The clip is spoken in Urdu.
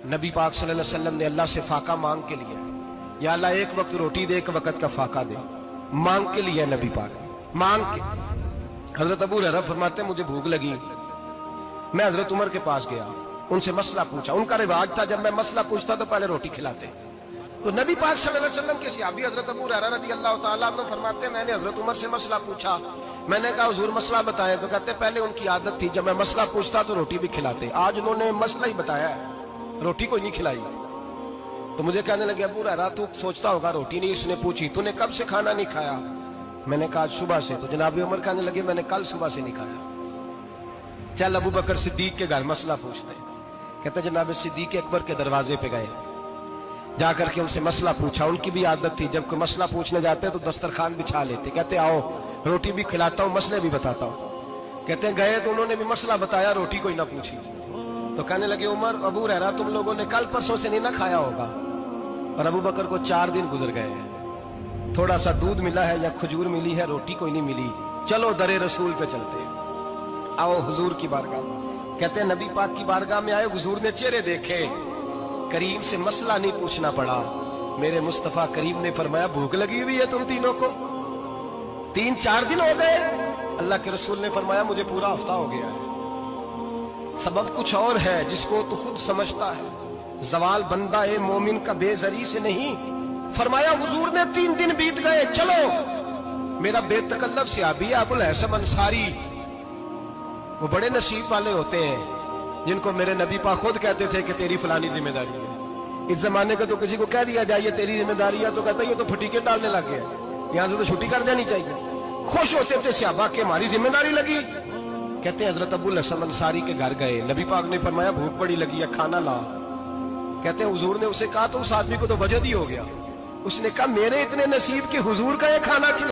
نبی پاک صلی اللہ علیہ وسلم نے اللہ سے فاقہ مانگ کے لیا، یا اللہ ایک وقت روٹی دے، ایک وقت کا فاقہ دے، مانگ کے لیا نبی پاک، مانگ کے۔ حضرت ابو ہریرہ فرماتے ہیں مجھے بھوک لگی، میں حضرت عمر کے پاس گیا، ان سے مسئلہ پوچھا۔ ان کا رواج تھا جب میں مسئلہ پوچھتا تو پہلے روٹی کھلاتے۔ تو نبی پاک صلی اللہ علیہ وسلم کے صحابی حضرت ابو ہریرہ رضی اللہ تعالیٰ عنہ فرماتے ہیں میں نے حضرت عمر سے مسئلہ پوچھا، میں نے کہا حضور مسئلہ بتائیں، تو کہتے پہلے ان کی عادت تھی جب میں مسئلہ پوچھتا تو روٹی بھی کھلاتے، آج انہوں نے مسئلہ ہی بتایا ہے، روٹی کوئی نہیں کھلائی۔ تو مجھے کہنے لگے ابو ہریرہ تو سوچتا ہوگا روٹی نہیں اس نے پوچھی، تو نے کب سے کھانا نہیں کھایا؟ میں نے کہا آج صبح سے۔ تو جناب عمر کہنے لگے میں نے کل صبح سے نہیں کھایا، چل ابو بکر صدیق کے گھر مسئلہ پوچھتے ہیں۔ کہتے جناب صدیق اکبر کے دروازے پہ گئے، جا کر کے ان سے مسئلہ پوچھا۔ ان کی بھی عادت تھی جب کوئی مسئلہ پوچھنے جاتے تو دسترخوان بچھا لیتے، کہتے آؤ روٹی بھی کھلاتا ہوں مسئلے بھی بتاتا ہوں۔ کہتے ہیں گئے تو انہوں نے بھی مسئلہ بتایا، روٹی کوئی نہ پوچھی۔ تو کہنے لگے عمر ابو ہریرہ تم لوگوں نے کل پرسوں سے نہیں نہ کھایا ہوگا۔ اور ابو بکر کو 4 دن گزر گئے ہیں، تھوڑا سا دودھ ملا ہے یا کھجور ملی ہے، روٹی کوئی نہیں ملی، چلو در رسول پہ چلتے ہیں، آؤ حضور کی بارگاہ۔ کہتے ہیں نبی پاک کی بارگاہ میں آئے، حضور نے چہرے دیکھے، کریم سے مسئلہ نہیں پوچھنا پڑا۔ میرے مصطفیٰ کریم نے فرمایا بھوک لگی ہوئی ہے تم تینوں کو؟ 3-4 دن ہو گئے؟ اللہ کے رسول نے فرمایا مجھے پورا ہفتہ ہو گیا ہے۔ سبب کچھ اور ہے جس کو تو خود سمجھتا ہے، زوال بندہ مومن کا بے زری سے نہیں۔ فرمایا حضور نے 3 دن بیت گئے، چلو۔ میرا بے تکلف صحابی ابو الحسن انصاری، وہ بڑے نصیب والے ہوتے ہیں جن کو میرے نبی پاک خود کہتے تھے کہ تیری فلانی ذمہ داری ہے۔ اس زمانے کا تو کسی کو کہہ دیا جائے یہ تیری ذمہ داری ہے تو کہتا ہے یہ تو پھٹیکے ڈالنے لگ گیا، یہاں سے تو چھٹی کر دینی چاہیے۔ خوش ہوتے تھے صحابہ کہ ہماری ذمہ داری لگی۔ کہتے ہیں حضرت ابو الحسن انصاری کے گھر گئے، نبی پاک نے فرمایا بھوک بڑی لگی ہے کھانا لا۔ کہتے ہیں حضور نے اسے کہا تو اس آدمی کو تو وجد ہی ہو گیا، اس نے کہا میرے اتنے نصیب کہ حضور کا یہ کھانا کھلا